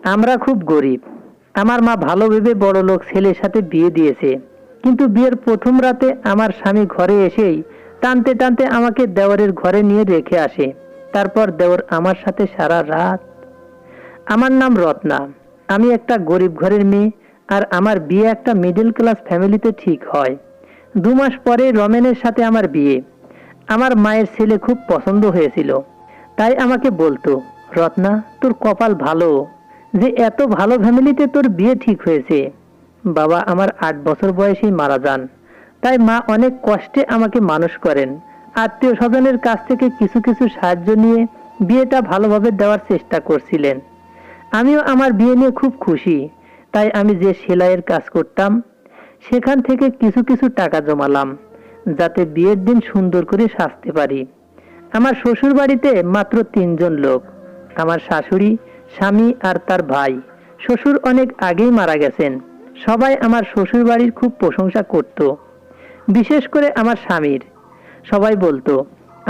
আমরা খুব গরিব। আমার মা ভালো ভেবে বড়লোক ছেলের সাথে বিয়ে দিয়েছে। কিন্তু বিয়ের প্রথম রাতে আমার স্বামী ঘরে এসেই টানতে টানতে আমাকে দেওরের ঘরে নিয়ে রেখে আসে। তারপর দেওর আমার সাথে সারা রাত। আমার নাম রত্না। আমি একটা গরিব ঘরের মেয়ে, আর আমার বিয়ে একটা মিডল ক্লাস ফ্যামিলিতে ঠিক হয়। 2 মাস পরে রমেনের সাথে আমার বিয়ে। আমার মায়ের ছেলে খুব পছন্দ হয়েছিল, তাই আমাকে বলতো, রত্না, তোর কপাল ভালো যে এত ভালো ফ্যামিলিতে তোর বিয়ে ঠিক হয়েছে। বাবা আমার 8 বছর বয়সেই মারা যান, তাই মা অনেক কষ্টে আমাকে মানুষ করেন। আত্মীয় স্বজনের কাছ থেকে কিছু কিছু সাহায্য নিয়ে বিয়েটা ভালোভাবে দেওয়ার চেষ্টা করছিলেন। আমিও আমার বিয়ে নিয়ে খুব খুশি, তাই আমি যে সেলাইয়ের কাজ করতাম সেখান থেকে কিছু কিছু টাকা জমালাম, যাতে বিয়ের দিন সুন্দর করে সাজতে পারি। আমার শ্বশুর বাড়িতে মাত্র 3 জন লোক, আমার শাশুড়ি, স্বামী আর তার ভাই। শ্বশুর অনেক আগেই মারা গেছেন। সবাই আমার শ্বশুর বাড়ির খুব প্রশংসা করত, বিশেষ করে আমার স্বামীর। সবাই বলতো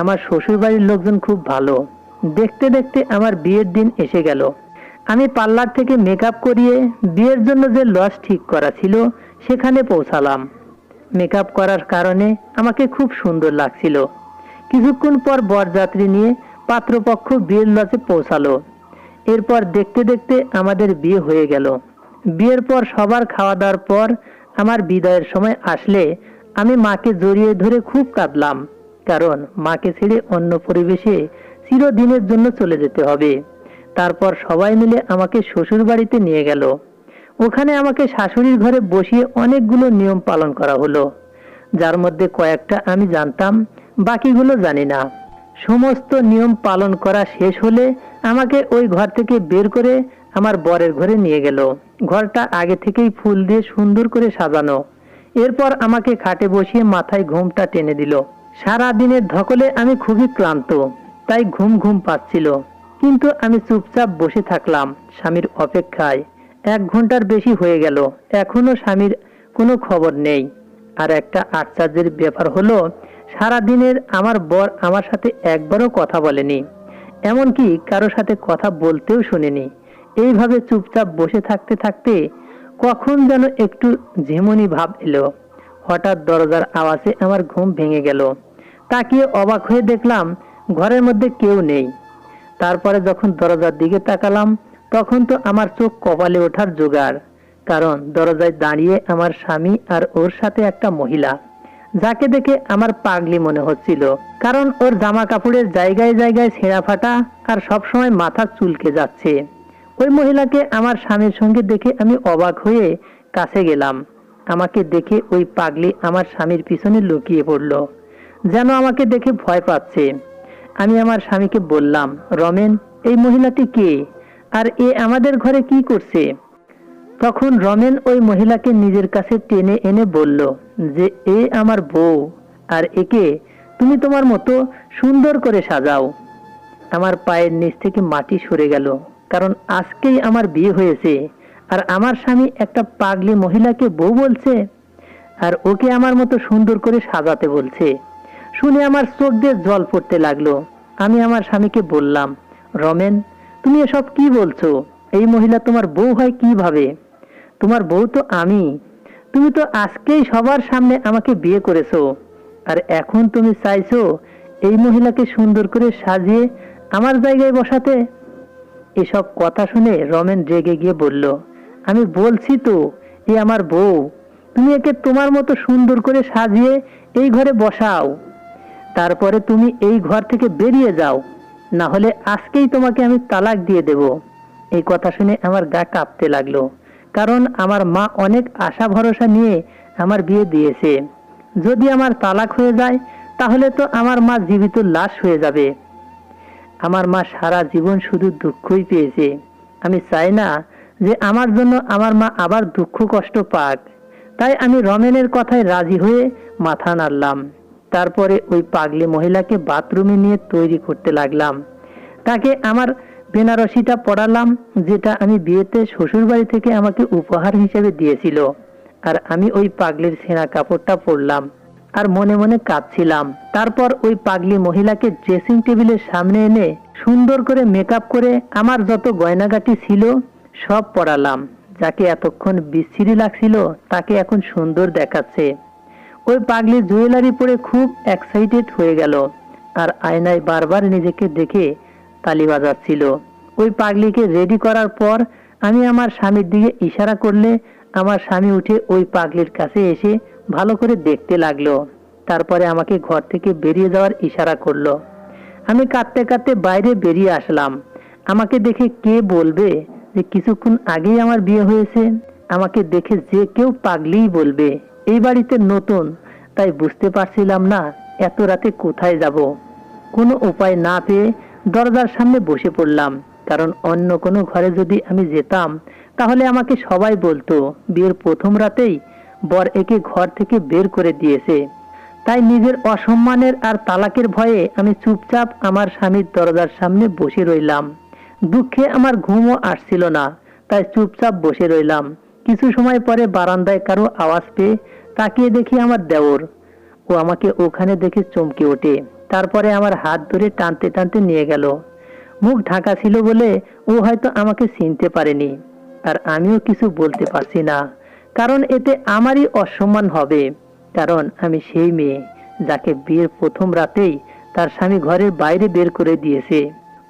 আমার শ্বশুর বাড়ির লোকজন খুব ভালো। দেখতে দেখতে আমার বিয়ের দিন এসে গেল। আমি পার্লার থেকে মেকআপ করিয়ে বিয়ের জন্য যে লজ ঠিক করা ছিল সেখানে পৌঁছালাম। মেকআপ করার কারণে আমাকে খুব সুন্দর লাগছিল। কিছুক্ষণ পর বরযাত্রী নিয়ে পাত্রপক্ষ বিয়ের লজে পৌঁছালো। এরপর দেখতে দেখতে আমাদের বিয়ে হয়ে গেল। বিয়ের পর সবার খাওয়া দাওয়ার পর আমার বিদায়ের সময় আসলে আমি মাকে জড়িয়ে ধরে খুব কাঁদলাম, কারণ মাকে ছেড়ে অন্য পরিবেশে চিরদিনের জন্য চলে যেতে হবে। তারপর সবাই মিলে আমাকে শ্বশুর বাড়িতে নিয়ে গেল। ওখানে আমাকে শাশুড়ির ঘরে বসিয়ে অনেকগুলো নিয়ম পালন করা হলো, যার মধ্যে কয়েকটা আমি জানতাম, বাকিগুলো জানি না। সমস্ত নিয়ম পালন করা শেষ হলে আমাকে ওই ঘর থেকে বের করে আমার বরের ঘরে নিয়ে গেল। ঘরটা আগে থেকেই ফুল দিয়ে সুন্দর করে সাজানো। এরপর আমাকে খাটে বসিয়ে মাথায় ঘুমটা টেনে দিল। সারা দিনের ধকলে আমি খুবই ক্লান্ত, তাই ঘুম ঘুম পাচ্ছিল। কিন্তু আমি চুপচাপ বসে থাকলাম স্বামীর অপেক্ষায়। 1 ঘন্টার বেশি হয়ে গেল, এখনো স্বামীর কোনো খবর নেই। আর একটা আশ্চর্যের ব্যাপার হলো, সারা দিনের আমার বর আমার সাথে একবারও কথা বলেনি, এমনকি কারো সাথে কথা বলতেও শুনিনি। এইভাবে চুপচাপ বসে থাকতে থাকতে কখন যেন একটু ঝিমুনি ভাব এলো। হঠাৎ দরজার আওয়াজে আমার ঘুম ভেঙে গেল। তাকিয়ে অবাক হয়ে দেখলাম ঘরের মধ্যে কেউ নেই। তারপরে যখন দরজার দিকে তাকালাম, তখন তো আমার চোখ কপালে ওঠার জোগাড়, কারণ দরজায় দাঁড়িয়ে আমার স্বামী আর ওর সাথে একটা মহিলা, যাকে দেখে আমার পাগলি মনে হচ্ছিল, কারণ ওর জামা কাপড়ের জায়গায় জায়গায় ছেঁড়া ফাটা আর সবসময় মাথা চুলকে যাচ্ছে। ওই মহিলাকে আমার স্বামীর সঙ্গে দেখে আমি অবাক হয়ে কাছে গেলাম। আমাকে দেখে ওই পাগলি আমার স্বামীর পিছনে লুকিয়ে পড়ল, যেন আমাকে দেখে ভয় পাচ্ছে। আমি আমার স্বামীকে বললাম, রমেন, এই মহিলাটি কে, আর এ আমাদের ঘরে কি করছে? তখন রমেন ওই মহিলাকে নিজের কাছে টেনে এনে বলল যে এ আমার বউ, আর একে তুমি তোমার মতো সুন্দর করে সাজাও। আমার পায়ের নিচ থেকে মাটি সরে গেল, কারণ আজকেই আমার বিয়ে হয়েছে, আর আমার স্বামী একটা পাগলি মহিলাকে বউ বলছে, আর ওকে আমার মতো সুন্দর করে সাজাতে বলছে। শুনে আমার চোখ দিয়ে জল পড়তে লাগলো। আমি আমার স্বামীকে বললাম, রমেন, তুমি এসব কি বলছো? এই মহিলা তোমার বউ হয় কিভাবে? তোমার বউ তো আমি। তুমি তো আজকেই সবার সামনে আমাকে বিয়ে করেছো, আর এখন তুমি চাইছো এই মহিলাকে সুন্দর করে সাজিয়ে আমার জায়গায় বসাতে? এসব কথা শুনে রমেন রেগে গিয়ে বলল, আমি বলছি তো এ আমার বউ, তুমি একে তোমার মতো সুন্দর করে সাজিয়ে এই ঘরে বসাও, তারপরে তুমি এই ঘর থেকে বেরিয়ে যাও, না হলে আজকেই তোমাকে আমি তালাক দিয়ে দেব। এই কথা শুনে আমার গা কাঁপতে লাগলো, কারণ আমার মা অনেক আশা ভরসা নিয়ে আমার বিয়ে দিয়েছে। যদি আমার তালাক হয়ে যায় তাহলে তো আমার মা জীবিত লাশ হয়ে যাবে। আমার মা সারা জীবন শুধু দুঃখই পেয়েছে। আমি চাই না যে আমার জন্য আমার মা আবার দুঃখ কষ্ট পাক। তাই আমি রমেনের কথায় রাজি হয়ে মাথা নাড়লাম। তারপরে ওই পাগলি মহিলাকে বাথরুমে নিয়ে তৈরি করতে লাগলাম। তাকে আমার বেনারসিটা পরালাম, যেটা আমি বিয়েতে শ্বশুর বাড়ি থেকে আমাকে উপহার হিসেবে দিয়েছিল। আর আমি ওই পাগলির ছেঁড়া কাপড়টা পরলাম আর মনে মনে কাঁদছিলাম। তারপর ওই পাগলি মহিলাকে ড্রেসিং টেবিলের সামনে এনে সুন্দর করে মেকআপ করে আমার যত গয়নাগাটি ছিল সব পড়ালাম। যাকে এতক্ষণ বিশ্রী লাগছিল তাকে এখন সুন্দর দেখাচ্ছে। ওই পাগলি জুয়েলারি পরে খুব এক্সাইটেড হয়ে গেল আর আয়নায় বারবার নিজেকে দেখে তালি বাজাচ্ছিল। ওই পাগলিকে রেডি করার পর আমি আমার স্বামীর দিকে ইশারা করলে আমার স্বামী উঠে ওই পাগলির কাছে এসে ভালো করে দেখতে লাগলো। তারপরে আমাকে ঘর থেকে বেরিয়ে যাওয়ার ইশারা করলো। আমি কাঁদতে কাঁদতে বাইরে বেরিয়ে আসলাম। আমাকে দেখে কে বলবে যে কিছুক্ষণ আগেই আমার বিয়ে হয়েছে? আমাকে দেখে যে কেউ পাগলিই বলবে। এই বাড়িতে নতুন, তাই বুঝতে পারছিলাম না এত রাতে কোথায় যাব। কোনো উপায় না পেয়ে দরজার সামনে বসে পড়লাম, কারণ অন্য কোনো ঘরে যদি আমি যেতাম তাহলে আমাকে সবাই বলতো বিয়ের প্রথম রাতেই বর একে ঘর থেকে বের করে দিয়েছে। তাই নিজের অসম্মানের আর তালাকের ভয়ে আমি চুপচাপ আমার স্বামীর দরজার সামনে বসে রইলাম। দুঃখে আমার ঘুমও আসছিল না, তাই চুপচাপ বসে রইলাম। কিছু সময় পরে বারান্দায় কারো আওয়াজ পেয়ে তাকিয়ে দেখি আমার দেওর। ও আমাকে ওখানে দেখে চমকে ওঠে। তারপরে আমার হাত ধরে টানতে টানতে নিয়ে গেল। মুখ ঢাকা ছিল বলে ও হয়তো আমাকে চিনতে পারেনি, আর আমিও কিছু বলতে পারছি না, কারণ এতে আমারই অসম্মান হবে। কারণ আমি সেই মেয়ে যাকে বিয়ের প্রথম রাতেই তার স্বামী ঘরের বাইরে বের করে দিয়েছে।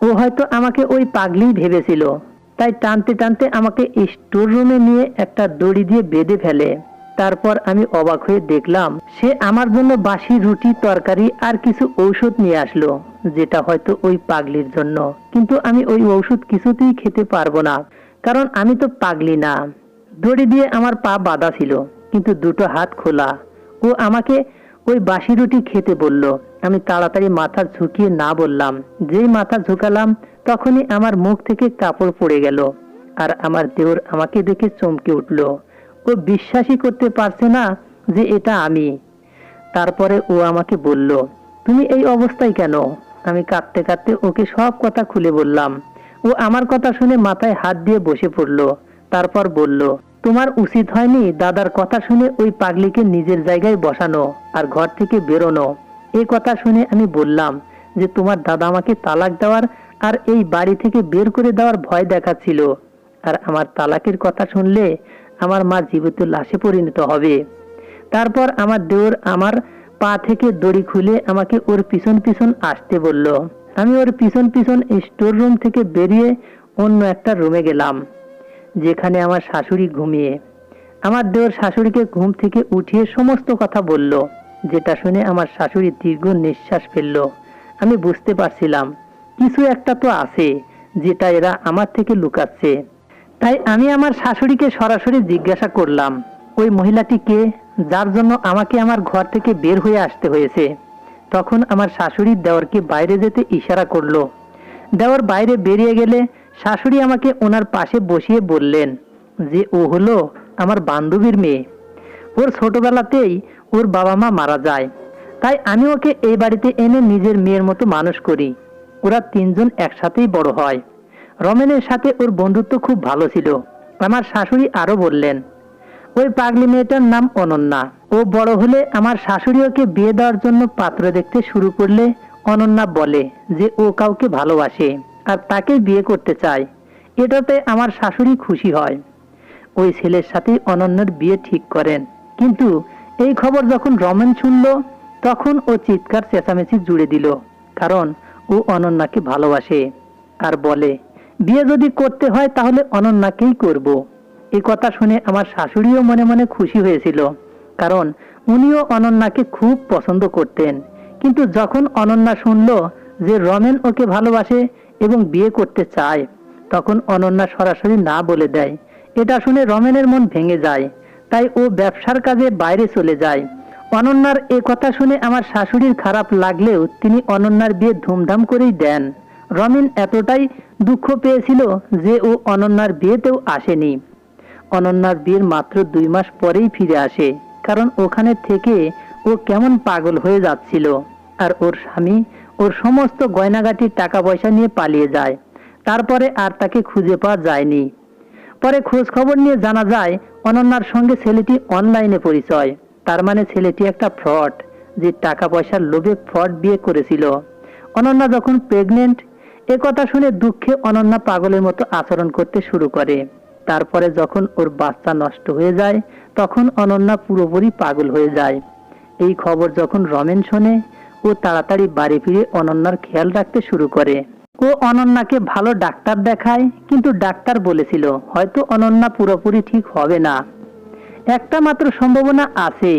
ও হয়তো আমাকে ওই পাগলি ভেবেছিল, তাই টানতে টানতে আমাকে স্টোর রুমে নিয়ে একটা দড়ি দিয়ে বেঁধে ফেলে। তারপর আমি অবাক হয়ে দেখলাম সে আমার জন্য বাসি রুটি, তরকারি আর কিছু ঔষধ নিয়ে আসলো, যেটা হয়তো ওই পাগলির জন্য। কিন্তু আমি ওই ঔষধ কিছুতেই খেতে পারবো না, কারণ আমি তো পাগলি না। দড়ি দিয়ে আমার পা বাঁধা ছিল, কিন্তু দুটো হাত খোলা। ও আমাকে ওই বাসি রুটি খেতে বলল। আমি তাড়াতাড়ি মাথা ঝুঁকিয়ে না বললাম। যেই মাথা ঝুঁকালাম তখনই আমার মুখ থেকে কাপড় পড়ে গেল, আর আমার দেওর আমাকে দেখে চমকে উঠল। ও বিশ্বাসই করতে পারছে না যে এটা আমি। তারপরে ও আমাকে বলল, তুমি এই অবস্থায় কেন? আমি কাঁদতে কাঁদতে ওকে সব কথা খুলে বললাম। ও আমার কথা শুনে মাথায় হাত দিয়ে বসে পড়ল। তারপর বলল, তোমার উচিত হয়নি দাদার কথা শুনে ওই পাগলিকে নিজের জায়গায় বসানো আর ঘর থেকে বেরোনো। এই কথা শুনে আমি বললাম যে তোমার দাদা আমাকে তালাক দেওয়ার আর এই বাড়ি থেকে বের করে দেওয়ার ভয় দেখাচ্ছিল, আর আমার তালাকের কথা শুনলে আমার মা জীবিত লাশে পরিণত হবে। তারপর আমার দেওর আমার পা থেকে দড়ি খুলে আমাকে ওর পিছন পিছন আসতে বলল। আমি ওর পিছন পিছন স্টোর রুম থেকে বেরিয়ে অন্য একটা রুমে গেলাম, যেখানে আমার শাশুড়ি ঘুমিয়ে। আমার দেওর শাশুড়িকে ঘুম থেকে উঠিয়ে সমস্ত কথা বলল, যেটা শুনে আমার শাশুড়ি দীর্ঘ নিঃশ্বাস ফেলল। আমি বুঝতে পারছিলাম কিছু একটা তো আছে যেটা এরা আমার থেকে লুকাচ্ছে। তাই আমি আমার শাশুড়িকে সরাসরি জিজ্ঞাসা করলাম, ওই মহিলাটি কে, যার জন্য আমাকে আমার ঘর থেকে বের হয়ে আসতে হয়েছে? তখন আমার শাশুড়ি দেওরকে বাইরে যেতে ইশারা করলো। দেওর বাইরে বেরিয়ে গেলে শাশুড়ি আমাকে ওনার পাশে বসিয়ে বললেন যে ও হলো আমার বান্ধবীর মেয়ে। ওর ছোটবেলাতেই ওর বাবা মা মারা যায়, তাই আমি ওকে এই বাড়িতে এনে নিজের মেয়ের মতো মানুষ করি। ওরা তিনজন একসাথেই বড় হয়। রমেনের সাথে ওর বন্ধুত্ব খুব ভালো ছিল। আমার শাশুড়ি আরো বললেন, ওই পাগলি মেয়েটার নাম অনন্যা। ও বড় হলে আমার শাশুড়ি ওকে বিয়ে দেওয়ার জন্য পাত্র দেখতে শুরু করলে অনন্যা বলে যে ও কাউকে ভালোবাসে আর তাকে বিয়ে করতে চায়। এটাতে আমার শাশুড়ি খুশি হয়। ওই ছেলের সাথেই অনন্যার বিয়ে ঠিক করেন। কিন্তু এই খবর যখন রমেন শুনল তখন ও চিৎকার চেঁচামেচি জুড়ে দিল, কারণ ও অনন্যাকে ভালোবাসে আর বলে বিয়ে যদি করতে হয় তাহলে অনন্যাকেই করব। এই কথা শুনে আমার শাশুড়িও মনে মনে খুশি হয়েছিল, কারণ উনিও অনন্যাকে খুব পছন্দ করতেন। কিন্তু যখন অনন্যা শুনল যে রমেন ওকে ভালোবাসে এবং বিয়ে করতে চায়, তখন অনন্যা সরাসরি না বলে দেয়। এটা শুনে রমেনের মন ভেঙে যায়, তাই ও ব্যবসার কাজে বাইরে চলে যায়। অনন্যার এ কথা শুনে আমার শাশুড়ির খারাপ লাগলেও তিনি অনন্যার বিয়ে ধুমধাম করেই দেন। রমেন এতটাই দুঃখ পেয়েছিল যে ও অনন্যার বিয়েতেও আসেনি। অনন্যার বিয়ের মাত্র 2 মাস পরেই ফিরে আসে, কারণ ওখানে থেকে ও কেমন পাগল হয়ে যাচ্ছিল। আর ওর স্বামী ওর সমস্ত গয়নাগাটির টাকা পয়সা নিয়ে পালিয়ে যায়। তারপরে আর তাকে খুঁজে পাওয়া যায়নি। পরে খোঁজ খবর নিয়ে জানা যায় অনন্যার সঙ্গে ছেলেটি অনলাইনে পরিচয়। তার মানে ছেলেটি একটা ফ্রড, যে টাকা পয়সার লোভে ফ্রড বিয়ে করেছিল। অনন্যা যখন প্রেগনেন্ট, এ কথা শুনে দুঃখে অনন্যা পাগলের মতো আচরণ করতে শুরু করে। তারপরে যখন ওর বাচ্চা নষ্ট হয়ে যায় তখন অনন্যা পুরোপুরি পাগল হয়ে যায়। এই খবর যখন রমেন শোনে ও তাড়াতাড়ি বাড়ি ফিরে অনন্যার খেয়াল রাখতে শুরু করে। ও অনন্যাকে ভালো ডাক্তার দেখায়, কিন্তু ডাক্তার বলেছিল হয়তো অনন্যা পুরোপুরি ঠিক হবে না, একটা মাত্র সম্ভাবনা আছে,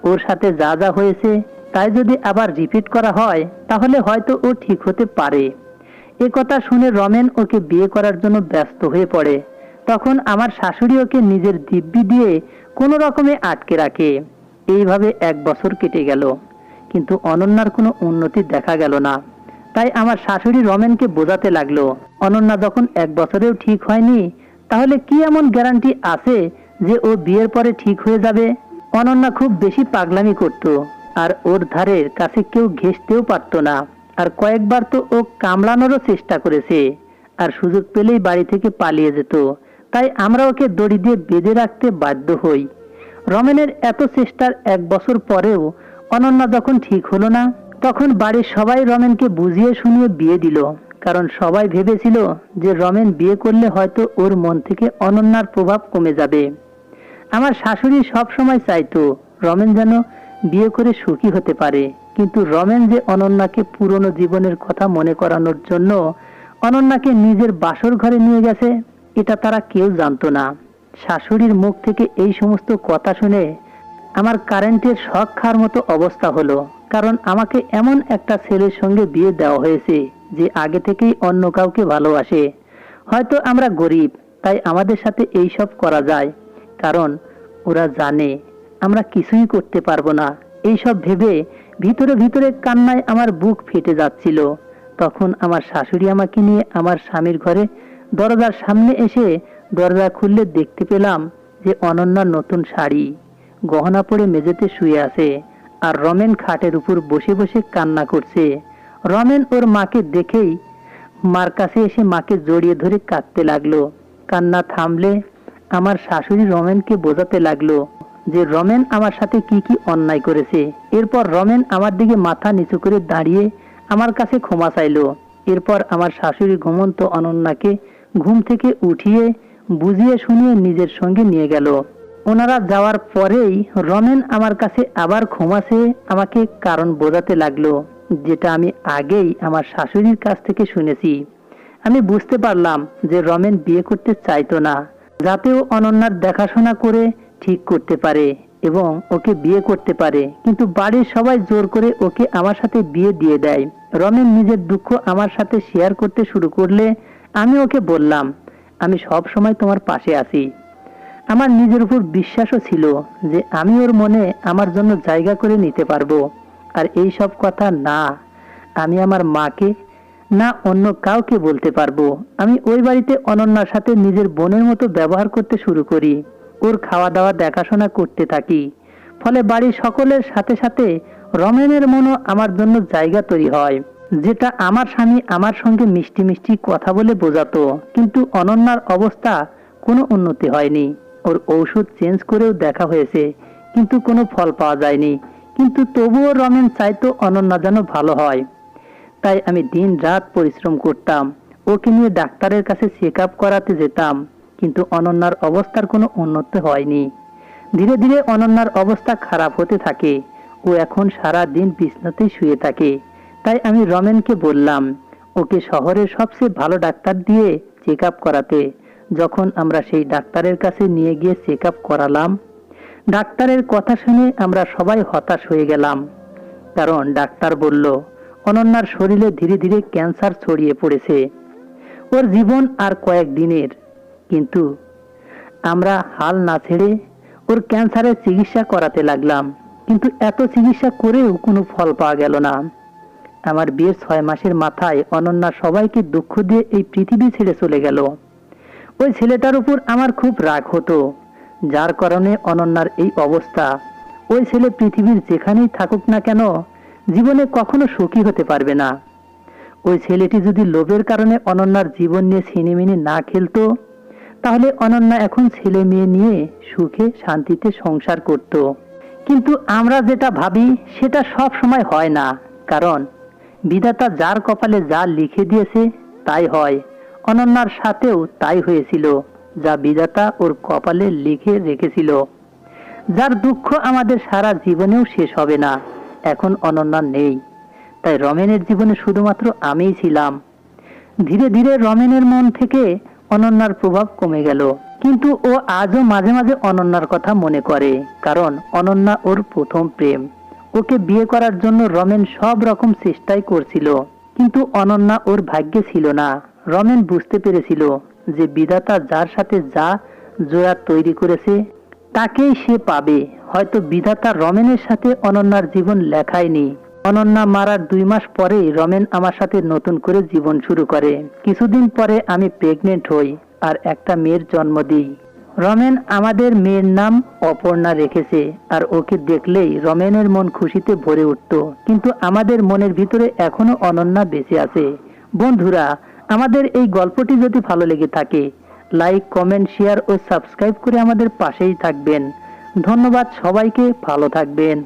ওর সাথে যা যা হয়েছে তাই যদি আবার রিপিট করা হয় তাহলে হয়তো ও ঠিক হতে পারে। এ কথা শুনে রমেন ওকে বিয়ে করার জন্য ব্যস্ত হয়ে পড়ে। তখন আমার শাশুড়ি ওকে নিজের দিব্যি দিয়ে কোনো রকমে আটকে রাখে। এইভাবে 1 বছর কেটে গেল, কিন্তু অনন্যার কোনো উন্নতি দেখা গেল না। তাই আমার শাশুড়ি রমেনকে বোঝাতে লাগলো, অনন্যা যখন 1 বছরেও ঠিক হয়নি তাহলে কি এমন গ্যারান্টি আছে যে ও বিয়ের পরে ঠিক হয়ে যাবে। অনন্যা খুব বেশি পাগলামি করত, আর ওর ধারের কাছে কেউ ঘেঁষতেও পারতো না। আর কয়েকবার তো ও কামড়ানোরও চেষ্টা করেছে, আর সুযোগ পেলেই বাড়ি থেকে পালিয়ে যেত। তাই আমরা ওকে দড়ি দিয়ে বেঁধে রাখতে বাধ্য হই। রমেনের এত চেষ্টার 1 বছর পরেও অনন্যা যখন ঠিক হলো না তখন বাড়ির সবাই রমেনকে বুঝিয়ে শুনিয়ে বিয়ে দিল। কারণ সবাই ভেবেছিল যে রমেন বিয়ে করলে হয়তো ওর মন থেকে অনন্যার প্রভাব কমে যাবে। আমার শাশুড়ি সব সময় চাইতো রমেন যেন বিয়ে করে সুখী হতে পারে, কিন্তু রমেন যে অনন্যাকে পুরনো জীবনের কথা মনে করানোর জন্য অনন্যাকে নিজের বাসর ঘরে নিয়ে গেছে এটা তারা কেউ জানতো না। শাশুড়ির মুখ থেকে এই সমস্ত কথা শুনে আমার কারেন্টের শক খাওয়ার মতো অবস্থা হলো। কারণ আমাকে এমন একটা ছেলের সঙ্গে বিয়ে দেওয়া হয়েছে যে আগে থেকেই অন্য কাউকে ভালোবাসে। হয়তো আমরা গরিব তাই আমাদের সাথে এই সব করা যায়, কারণ ওরা জানে আমরা কিছুই করতে পারবো না। এইসব ভেবে ভিতরে ভিতরে কান্নায় আমার বুক ফেটে যাচ্ছিল। তখন আমার শাশুড়ি আমাকে নিয়ে আমার স্বামীর ঘরে দরজার সামনে এসে দরজা খুললে দেখতে পেলাম যে অনন্যার নতুন শাড়ি গহনা পরে মেঝেতে শুয়ে আছে, আর রমেন খাটের উপর বসে বসে কান্না করছে। রমেন ওর মাকে দেখেই মার কাছে এসে মাকে জড়িয়ে ধরে কাঁদতে লাগলো। কান্না থামলে আমার শাশুড়ি রমেনকে বোঝাতে লাগলো যে রমেন আমার সাথে কি কি অন্যায় করেছে। এরপর রমেন আমার দিকে মাথা নিচু করে দাঁড়িয়ে আমার কাছে ক্ষমা চাইলো। এরপর আমার শাশুড়ি ঘুমন্ত অনন্যাকে ঘুম থেকে উঠিয়ে বুঝিয়ে শুনিয়ে নিজের সঙ্গে নিয়ে গেল। ওনারা যাওয়ার পরেই রমেন আমার কাছে আবার ক্ষমা চেয়ে আমাকে কারণ বোঝাতে লাগলো, যেটা আমি আগেই আমার শাশুড়ির কাছ থেকে শুনেছি। আমি বুঝতে পারলাম যে রমেন বিয়ে করতে চাইতো না, যাতেও অনন্যার দেখাশোনা করে ঠিক করতে পারে এবং ওকে বিয়ে করতে পারে, কিন্তু বাড়ির সবাই জোর করে ওকে আমার সাথে বিয়ে দিয়ে দেয়। রমেন নিজের দুঃখ আমার সাথে শেয়ার করতে শুরু করলে আমি ওকে বললাম, আমি সব সময় তোমার পাশে আছি। আমার নিজের উপর বিশ্বাসও ছিল যে আমি ওর মনে আমার জন্য জায়গা করে নিতে পারবো। আর এই সব কথা না আমি আমার মাকে না অন্য কাউকে বলতে পারবো। আমি ওই বাড়িতে অনন্যার সাথে নিজের বোনের মতো ব্যবহার করতে শুরু করি, ওর খাওয়া দাওয়া দেখাশোনা করতে থাকি। ফলে বাড়ির সকলের সাথে সাথে রমেনের মনও আমার জন্য জায়গা তৈরি হয়, যেটা আমার স্বামী আমার সঙ্গে মিষ্টি মিষ্টি কথা বলে বোঝাতো। কিন্তু অনন্যার অবস্থা কোনো উন্নতি হয়নি। ওর ঔষধ চেঞ্জ করেও দেখা হয়েছে, কিন্তু কোনো ফল পাওয়া যায়নি। কিন্তু তবুও রমেন চাইতো অনন্যা যেন ভালো হয়। তাই আমি দিন রাত পরিশ্রম করতাম, ওকে নিয়ে ডাক্তারের কাছে চেক আপ করাতে যেতাম, কিন্তু অনন্যার অবস্থার কোনো উন্নতি হয়নি। ধীরে ধীরে অনন্যার অবস্থা খারাপ হতে থাকে। ও এখন সারা দিন বিছানাতেই শুয়ে থাকে। তাই আমি রমেনকে বললাম ওকে শহরের সবচেয়ে ভালো ডাক্তার দিয়ে চেক আপ করাতে। যখন আমরা সেই ডাক্তারের কাছে নিয়ে গিয়ে চেক আপ করালাম, ডাক্তারের কথা শুনে আমরা সবাই হতাশ হয়ে গেলাম। কারণ ডাক্তার বলল অনন্যার শরীরে ধীরে ধীরে ক্যান্সার ছড়িয়ে পড়েছে, ওর জীবন আর কয়েকদিনের। কিন্তু আমরা হাল না ছেড়ে ওর ক্যান্সারের চিকিৎসা করাতে লাগলাম, কিন্তু এত চিকিৎসা করেও কোনো ফল পাওয়া গেল না। আমার বিয়ের 6 মাসের মাথায় অনন্যা সবাইকে দুঃখ দিয়ে এই পৃথিবী ছেড়ে চলে গেল। ওই ছেলেটার উপর আমার খুব রাগ হতো, যার কারণে অনন্যার এই অবস্থা। ওই ছেলে পৃথিবীর যেখানেই থাকুক না কেন জীবনে কখনো সুখী হতে পারবে না। ওই ছেলেটি যদি লোভের কারণে অনন্যার জীবন নিয়ে ছিনিমিনি না খেলতো তাহলে অনন্যা এখন ছেলে মেয়ে নিয়ে সুখে শান্তিতে সংসার করত। কিন্তু আমরা যেটা ভাবি সেটা সব সময় হয় না, কারণ বিধাতা যার কপালে যা লিখে দিয়েছে তাই হয়। অনন্যার সাথেও তাই হয়েছিল, যা বিধাতা ওর কপালে লিখে রেখেছিল। যার দুঃখ আমাদের সারা জীবনেও শেষ হবে না, এখন অনন্যা নেই। তাই রমেনের জীবনে শুধুমাত্র আমিই ছিলাম। ধীরে ধীরে রমেনের মন থেকে অনন্যার প্রভাব কমে গেল, কিন্তু ও আজও মাঝে মাঝে অনন্যার কথা মনে করে, কারণ অনন্যা ওর প্রথম প্রেম। ওকে বিয়ে করার জন্য রমেন সব রকম চেষ্টাই করছিল, কিন্তু অনন্যা ওর ভাগ্যে ছিল না। রমেন বুঝতে পেরেছিল যে বিধাতা যার সাথে যা জোড়া তৈরি করেছে তাকেই সে পাবে। হয়তো বিধাতা রমেনের সাথে অনন্যার জীবন লেখায়নি। অনন্যা মারার 2 মাস পরেই রমেন আমার সাথে নতুন করে জীবন শুরু করে। কিছুদিন পরে আমি প্রেগনেন্ট হই আর একটা মেয়ের জন্ম দিই। রমেন আমাদের মেয়ের নাম অপর্ণা রেখেছে, আর ওকে দেখলেই রমেনের মন খুশিতে ভরে উঠত। কিন্তু আমাদের মনের ভিতরে এখনো অনন্যা বেঁচে আছে। বন্ধুরা, আমাদের এই গল্পটি যদি ভালো লেগে থাকে, লাইক, কমেন্ট, শেয়ার ও সাবস্ক্রাইব করে আমাদের পাশেই থাকবেন। ধন্যবাদ সবাইকে, ভালো থাকবেন।